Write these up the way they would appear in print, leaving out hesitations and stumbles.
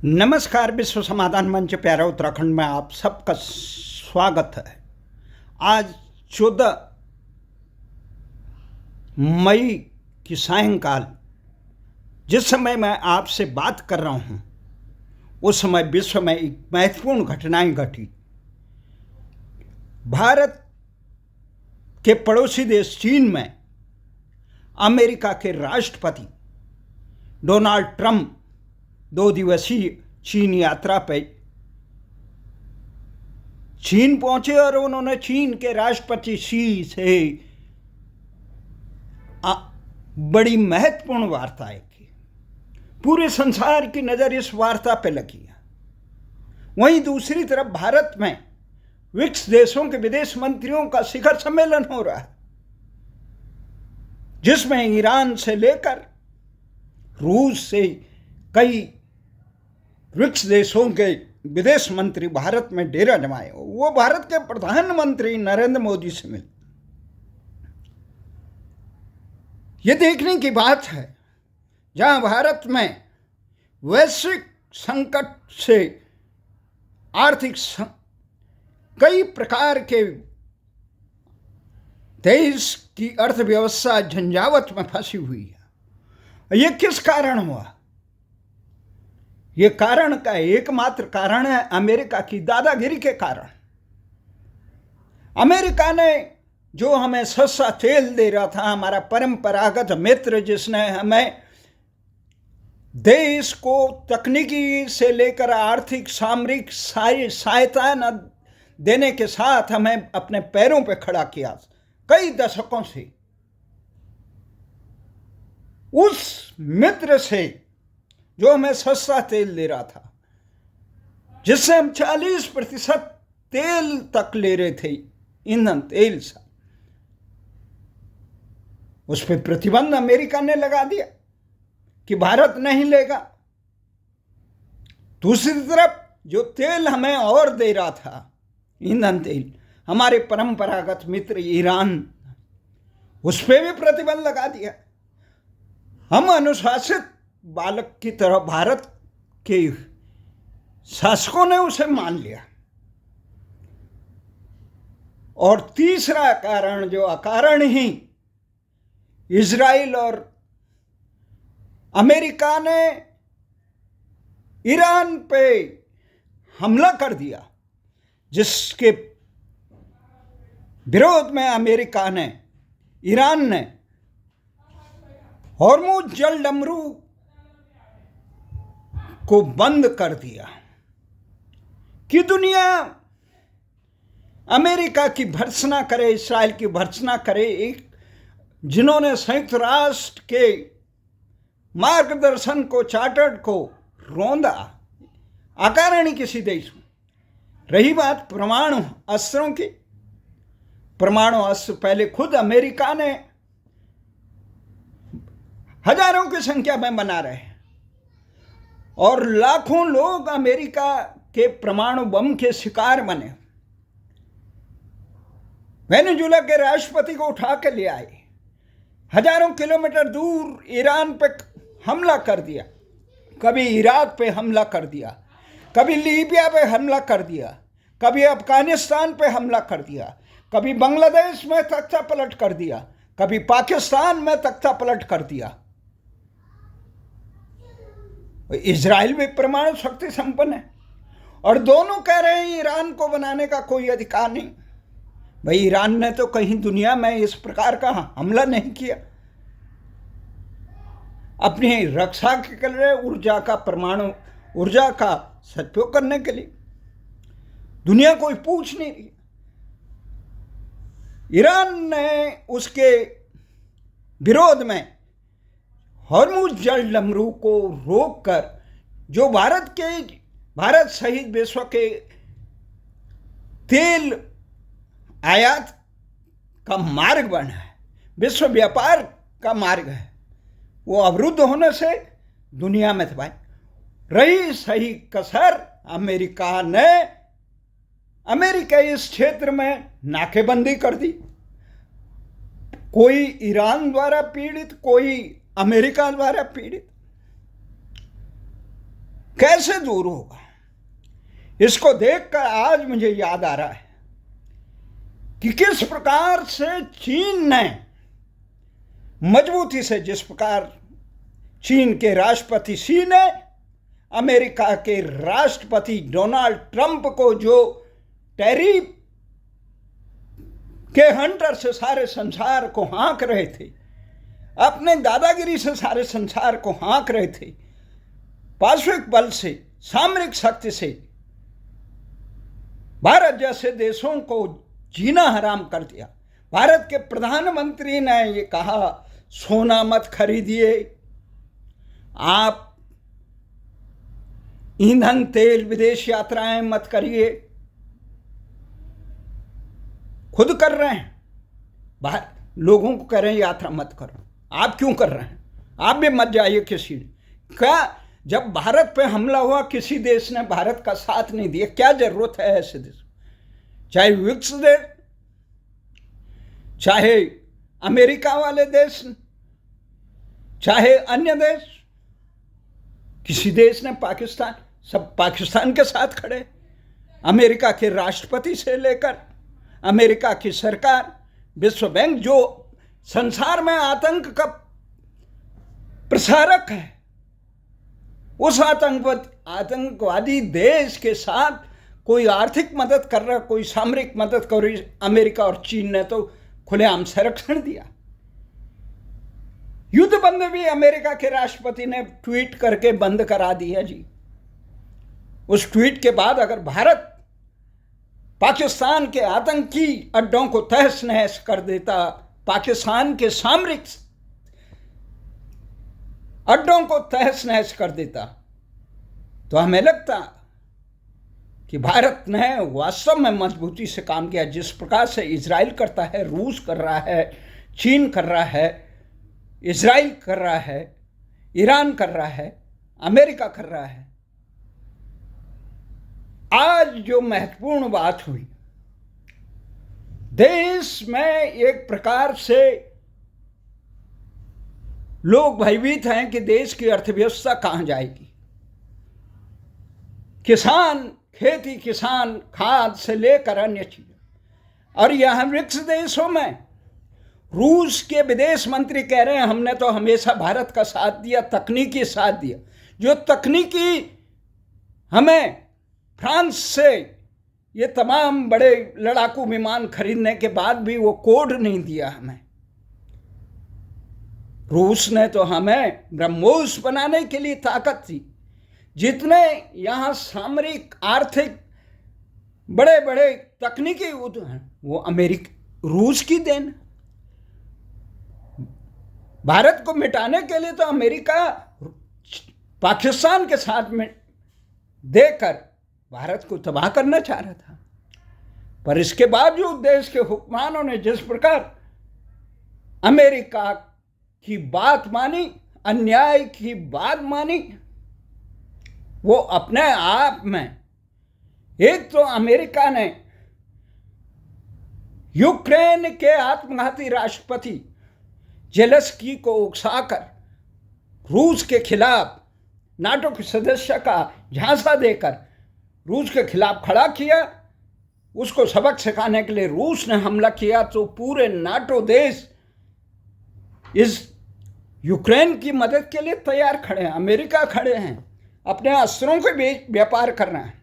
नमस्कार। विश्व समाधान मंच प्यारा उत्तराखंड में आप सबका स्वागत है। आज 14 मई की सायंकाल जिस समय मैं आपसे बात कर रहा हूं, उस समय विश्व में एक महत्वपूर्ण घटनाएं घटी। भारत के पड़ोसी देश चीन में अमेरिका के राष्ट्रपति डोनाल्ड ट्रंप 2 दिवसीय चीन यात्रा पे चीन पहुंचे और उन्होंने चीन के राष्ट्रपति शी से बड़ी महत्वपूर्ण वार्ताएं की। पूरे संसार की नजर इस वार्ता पे लगी है। वहीं दूसरी तरफ भारत में ब्रिक्स देशों के विदेश मंत्रियों का शिखर सम्मेलन हो रहा है, जिसमें ईरान से लेकर रूस से कई ब्रिक्स देशों के विदेश मंत्री भारत में डेरा जमाए। वो भारत के प्रधानमंत्री नरेंद्र मोदी से मिले। ये देखने की बात है, जहां भारत में वैश्विक संकट से आर्थिक कई प्रकार के देश की अर्थव्यवस्था झंझावत में फंसी हुई है। ये किस कारण हुआ? ये कारण का एकमात्र कारण है अमेरिका की दादागिरी के कारण। अमेरिका ने जो हमें सस्ता तेल दे रहा था, हमारा परंपरागत मित्र, जिसने हमें देश को तकनीकी से लेकर आर्थिक सामरिक सहायता न देने के साथ हमें अपने पैरों पर खड़ा किया कई दशकों से, उस मित्र से जो हमें सस्ता तेल दे रहा था, जिससे हम 40% तेल तक ले रहे थे, ईंधन तेल से, उस पर प्रतिबंध अमेरिका ने लगा दिया कि भारत नहीं लेगा। दूसरी तरफ जो तेल हमें और दे रहा था, ईंधन तेल, हमारे परंपरागत मित्र ईरान, उस पर भी प्रतिबंध लगा दिया। हम अनुशासित बालक की तरह भारत के शासकों ने उसे मान लिया। और तीसरा कारण, जो अकारण ही इजराइल और अमेरिका ने ईरान पे हमला कर दिया, जिसके विरोध में अमेरिका ने, ईरान ने हॉर्मुज जलडमरू को बंद कर दिया कि दुनिया अमेरिका की भर्त्सना करे, इस्राइल की भर्त्सना करे, एक जिन्होंने संयुक्त राष्ट्र के मार्गदर्शन को, चार्टर्ड को रौंदा अकारण ही किसी देश में। रही बात परमाणु अस्त्रों की, परमाणु अस्त्र पहले खुद अमेरिका ने हजारों की संख्या में बना रहे हैं और लाखों लोग अमेरिका के परमाणु बम के शिकार बने। वेनेजुएला के राष्ट्रपति को उठा के ले आए, हजारों किलोमीटर दूर ईरान पे हमला कर दिया, कभी इराक पे हमला कर दिया, कभी लीबिया पे हमला कर दिया, कभी अफगानिस्तान पे हमला कर दिया, कभी बांग्लादेश में तख्ता पलट कर दिया, कभी पाकिस्तान में तख्ता पलट कर दिया। इजराइल भी परमाणु शक्ति संपन्न है और दोनों कह रहे हैं ईरान को बनाने का कोई अधिकार नहीं। भाई, ईरान ने तो कहीं दुनिया में इस प्रकार का हमला नहीं किया। अपनी रक्षा के लिए ऊर्जा का, परमाणु ऊर्जा का सदुपयोग करने के लिए दुनिया कोई पूछ नहीं रही। ईरान ने उसके विरोध में हॉर्मुज जलडमरू को रोककर, जो भारत सहित विश्व के तेल आयात का मार्ग बना है, विश्व व्यापार का मार्ग है, वो अवरुद्ध होने से दुनिया में तबाही रही। सही कसर अमेरिका इस क्षेत्र में नाकेबंदी कर दी। कोई ईरान द्वारा पीड़ित, कोई अमेरिका द्वारा पीड़ित। कैसे दूर होगा? इसको देखकर आज मुझे याद आ रहा है कि किस प्रकार से चीन ने मजबूती से, जिस प्रकार चीन के राष्ट्रपति शी ने अमेरिका के राष्ट्रपति डोनाल्ड ट्रंप को जो टैरिफ के हंटर से सारे संसार को हाँक रहे थे, अपने दादागिरी से सारे संसार को हाँक रहे थे, पार्श्विक बल से, सामरिक शक्ति से भारत जैसे देशों को जीना हराम कर दिया। भारत के प्रधानमंत्री ने ये कहा, सोना मत खरीदिए, आप ईंधन तेल विदेश यात्राएं मत करिए। खुद कर रहे हैं, बाहर लोगों को कह रहे हैं यात्रा मत करो। आप क्यों कर रहे हैं? आप भी मत जाइए किसी का। जब भारत पे हमला हुआ किसी देश ने भारत का साथ नहीं दिया, क्या जरूरत है ऐसे देश? चाहे विक्स देश, चाहे अमेरिका वाले देश, चाहे अन्य देश, किसी देश ने पाकिस्तान, सब पाकिस्तान के साथ खड़े। अमेरिका के राष्ट्रपति से लेकर अमेरिका की सरकार, विश्व बैंक जो संसार में आतंक का प्रसारक है, उस आतंकवादी देश के साथ कोई आर्थिक मदद कर रहा, कोई सामरिक मदद कर रही। अमेरिका और चीन ने तो खुलेआम संरक्षण दिया। युद्ध बंद भी अमेरिका के राष्ट्रपति ने ट्वीट करके बंद करा दिया जी। उस ट्वीट के बाद अगर भारत पाकिस्तान के आतंकी अड्डों को तहस नहस कर देता, पाकिस्तान के सामरिक अड्डों को तहस नहस कर देता, तो हमें लगता कि भारत ने वास्तव में मजबूती से काम किया। जिस प्रकार से इजराइल करता है, रूस कर रहा है, चीन कर रहा है, इजराइल कर रहा है, ईरान कर रहा है, अमेरिका कर रहा है। आज जो महत्वपूर्ण बात हुई, देश में एक प्रकार से लोग भयभीत हैं कि देश की अर्थव्यवस्था कहां जाएगी। किसान, खेती, किसान, खाद से लेकर अन्य चीजें। और यहां ब्रिक्स देशों में रूस के विदेश मंत्री कह रहे हैं, हमने तो हमेशा भारत का साथ दिया, तकनीकी साथ दिया। जो तकनीकी हमें फ्रांस से ये तमाम बड़े लड़ाकू विमान खरीदने के बाद भी वो कोड नहीं दिया हमें। रूस ने तो हमें ब्रह्मोस बनाने के लिए ताकत दी। जितने यहाँ सामरिक, आर्थिक, बड़े बड़े तकनीकी युद्ध हैं, वो रूस की देन। भारत को मिटाने के लिए तो अमेरिका पाकिस्तान के साथ में देकर भारत को तबाह करना चाह रहा था। पर इसके बावजूद देश के हुक्मरानों ने जिस प्रकार अमेरिका की बात मानी, अन्याय की बात मानी, वो अपने आप में, एक तो अमेरिका ने यूक्रेन के आत्मघाती राष्ट्रपति जेलेंस्की को उकसाकर रूस के खिलाफ नाटो के सदस्य का झांसा देकर रूस के खिलाफ खड़ा किया। उसको सबक सिखाने के लिए रूस ने हमला किया, तो पूरे नाटो देश इस यूक्रेन की मदद के लिए तैयार खड़े हैं। अमेरिका खड़े हैं, अपने अस्त्रों के बीच व्यापार कर रहे हैं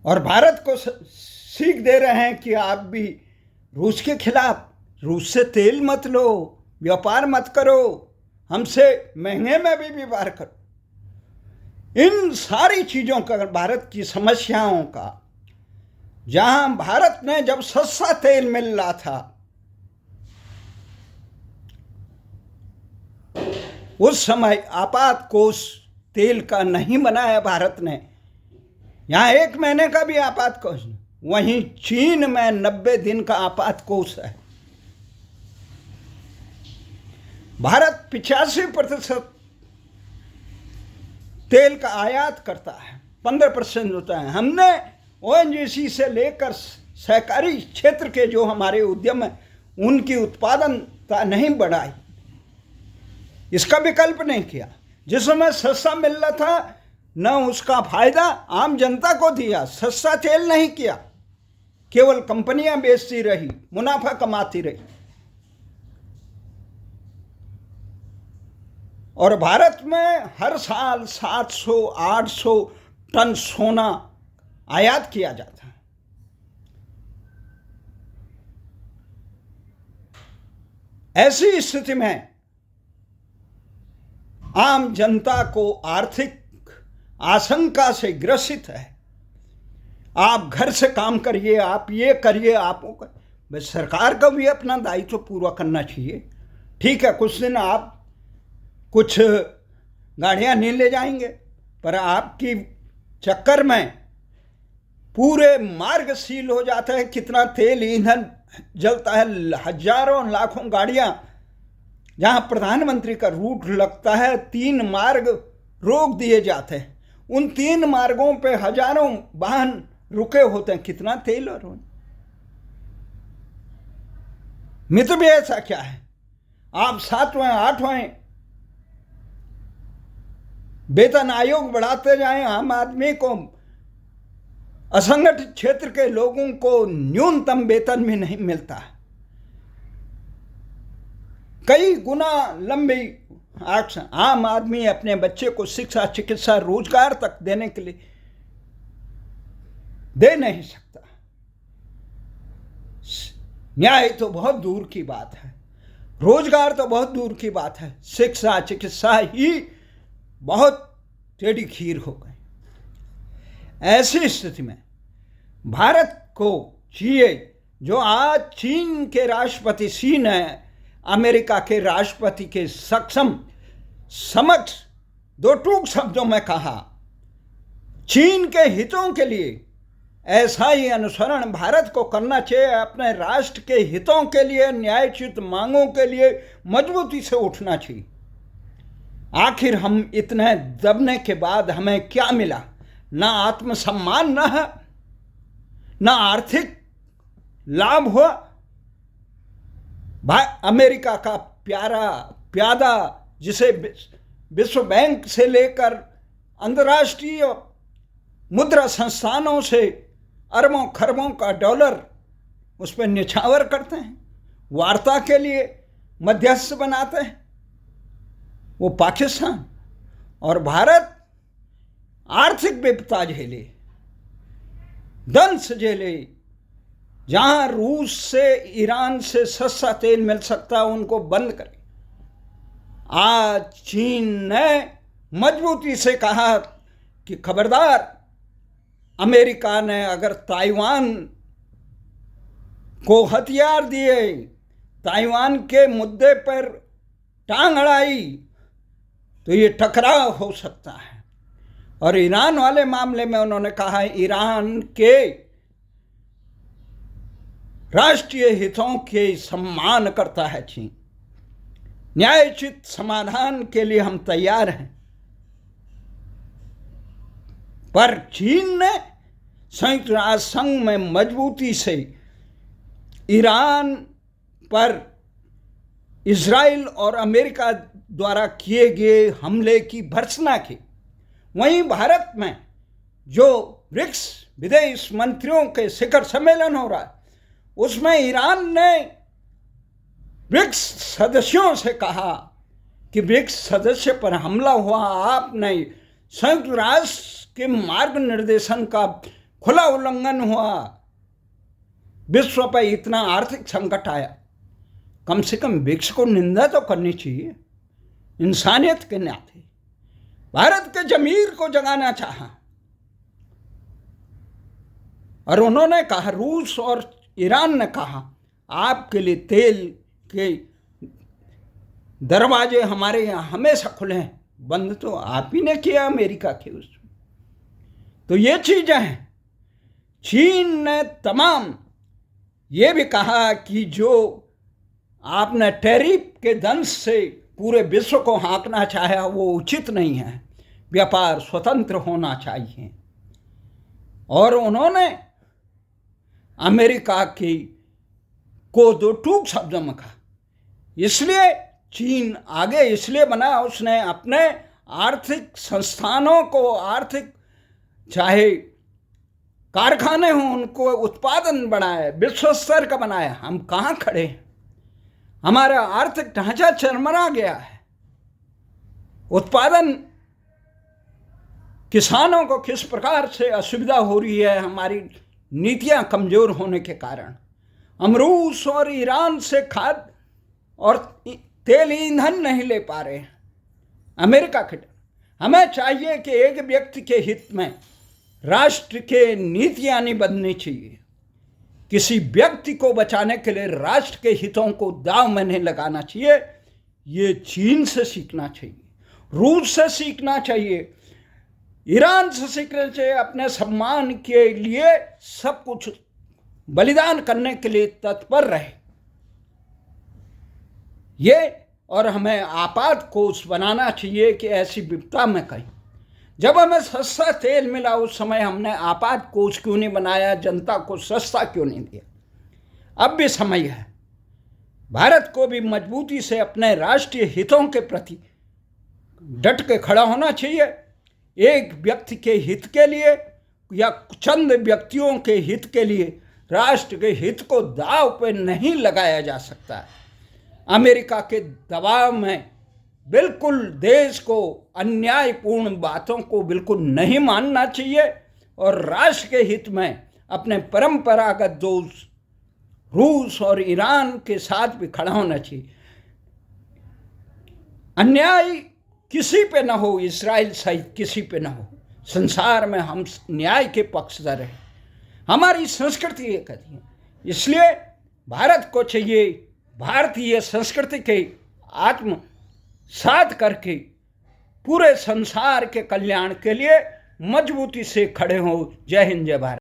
और भारत को सीख दे रहे हैं कि आप भी रूस के खिलाफ, रूस से तेल मत लो, व्यापार मत करो, हमसे महंगे में भी व्यापार करो। इन सारी चीज़ों का, भारत की समस्याओं का, जहां भारत ने जब सस्ता तेल मिल रहा था, उस समय आपात कोष तेल का नहीं बनाया भारत ने। यहाँ 1 महीने का भी आपात कोष नहीं। वहीं चीन में 90 दिन का आपात कोष है। भारत 85% तेल का आयात करता है, 15% होता है। हमने ओएनजीसी से लेकर सहकारी क्षेत्र के जो हमारे उद्यम हैं, उनकी उत्पादनता नहीं बढ़ाई, इसका विकल्प नहीं किया। जिसमें सस्ता मिल रहा था न उसका फायदा आम जनता को दिया, सस्ता तेल नहीं किया, केवल कंपनियां बेचती रही, मुनाफा कमाती रही। और भारत में हर साल 700-800 टन सोना आयात किया जाता है। ऐसी स्थिति में आम जनता को आर्थिक आशंका से ग्रसित है। आप घर से काम करिए, आप ये करिए, आप वो करिए। बस सरकार को भी अपना दायित्व पूरा करना चाहिए। ठीक है, कुछ दिन आप कुछ गाड़ियां नहीं ले जाएंगे, पर आपकी चक्कर में पूरे मार्ग सील हो जाता है। कितना तेल ईंधन जलता है, हजारों लाखों गाड़ियां, जहां प्रधानमंत्री का रूट लगता है 3 मार्ग रोक दिए जाते हैं। उन 3 मार्गों पे हजारों वाहन रुके होते हैं। कितना तेल और मित्र भी ऐसा क्या है, आप 7वें 8वें वेतन आयोग बढ़ाते जाएं, आम आदमी को, असंगठित क्षेत्र के लोगों को न्यूनतम वेतन भी नहीं मिलता। कई गुना लंबी आम आदमी अपने बच्चे को शिक्षा, चिकित्सा, रोजगार तक देने के लिए दे नहीं सकता। न्याय तो बहुत दूर की बात है, रोजगार तो बहुत दूर की बात है, शिक्षा चिकित्सा ही बहुत टेढ़ी खीर हो गई। ऐसी स्थिति में भारत को चाहिए, जो आज चीन के राष्ट्रपति शी ने अमेरिका के राष्ट्रपति के समक्ष 2 टूक शब्दों में कहा, चीन के हितों के लिए ऐसा ही अनुसरण भारत को करना चाहिए। अपने राष्ट्र के हितों के लिए, न्यायोचित मांगों के लिए मजबूती से उठना चाहिए। आखिर हम इतने दबने के बाद हमें क्या मिला? ना आत्मसम्मान न है, ना आर्थिक लाभ हुआ। अमेरिका का प्यादा जिसे विश्व बैंक से लेकर अंतर्राष्ट्रीय मुद्रा संस्थानों से अरबों खरबों का डॉलर उस पर निछावर करते हैं, वार्ता के लिए मध्यस्थ बनाते हैं, वो पाकिस्तान। और भारत आर्थिक विपदा झेले, दंश झेले। जहां रूस से, ईरान से सस्ता तेल मिल सकता है, उनको बंद करें। आज चीन ने मजबूती से कहा कि खबरदार, अमेरिका ने अगर ताइवान को हथियार दिए, ताइवान के मुद्दे पर टांग अड़ाई, तो ये टकराव हो सकता है। और ईरान वाले मामले में उन्होंने कहा, ईरान के राष्ट्रीय हितों के सम्मान करता है चीन, न्यायोचित समाधान के लिए हम तैयार हैं। पर चीन ने संयुक्त राष्ट्र संघ में मजबूती से ईरान पर इजराइल और अमेरिका द्वारा किए गए हमले की भर्त्सना की। वहीं भारत में जो ब्रिक्स विदेश मंत्रियों के शिखर सम्मेलन हो रहा है, उसमें ईरान ने ब्रिक्स सदस्यों से कहा कि ब्रिक्स सदस्य पर हमला हुआ, आपने संयुक्त राष्ट्र के मार्ग निर्देशन का खुला उल्लंघन हुआ, विश्व पर इतना आर्थिक संकट आया। कम से कम ब्रिक्स को निंदा तो करनी चाहिए इंसानियत के नाते। भारत के जमीर को जगाना चाहा, और उन्होंने कहा, रूस और ईरान ने कहा, आपके लिए तेल के दरवाजे हमारे यहाँ हमेशा खुले हैं। बंद तो आप ही ने किया अमेरिका के उसमें। तो ये चीजें हैं। चीन ने तमाम ये भी कहा कि जो आपने टैरिफ के दंश से पूरे विश्व को हाँकना चाहा, वो उचित नहीं है, व्यापार स्वतंत्र होना चाहिए। और उन्होंने अमेरिका की को 2 टूक शब्दों में कहा। इसलिए चीन आगे इसलिए बना, उसने अपने आर्थिक संस्थानों को, आर्थिक चाहे कारखाने हों, उनको उत्पादन बनाए, विश्व स्तर का बनाए, हम कहाँ खड़े हैं? हमारा आर्थिक ढांचा चरमरा गया है। उत्पादन, किसानों को किस प्रकार से असुविधा हो रही है हमारी नीतियां कमजोर होने के कारण। हम रूस और ईरान से खाद और तेल ईंधन नहीं ले पा रहे हैं। अमेरिका के, हमें चाहिए कि एक व्यक्ति के हित में राष्ट्र के नीतियां नहीं बननी चाहिए। किसी व्यक्ति को बचाने के लिए राष्ट्र के हितों को दांव में नहीं लगाना चाहिए। ये चीन से सीखना चाहिए, रूस से सीखना चाहिए, ईरान से सीखना चाहिए। अपने सम्मान के लिए सब कुछ बलिदान करने के लिए तत्पर रहे ये, और हमें आपात कोष बनाना चाहिए कि ऐसी विपदा में कहीं, जब हमें सस्ता तेल मिला उस समय हमने आपात कोष क्यों नहीं बनाया, जनता को सस्ता क्यों नहीं दिया। अब भी समय है, भारत को भी मजबूती से अपने राष्ट्रीय हितों के प्रति डट के खड़ा होना चाहिए। एक व्यक्ति के हित के लिए या चंद व्यक्तियों के हित के लिए राष्ट्र के हित को दांव पे नहीं लगाया जा सकता है। अमेरिका के दबाव में बिल्कुल देश को अन्यायपूर्ण बातों को बिल्कुल नहीं मानना चाहिए और राष्ट्र के हित में अपने परंपरागत दोस्त रूस और ईरान के साथ भी खड़ा होना चाहिए। अन्याय किसी पे ना हो, इस्राइल सहित किसी पे ना हो। संसार में हम न्याय के पक्षधर हैं, हमारी संस्कृति ये कहती है। इसलिए भारत को चाहिए भारतीय संस्कृति के आत्मसात करके पूरे संसार के कल्याण के लिए मजबूती से खड़े हों। जय हिंद, जय भारत।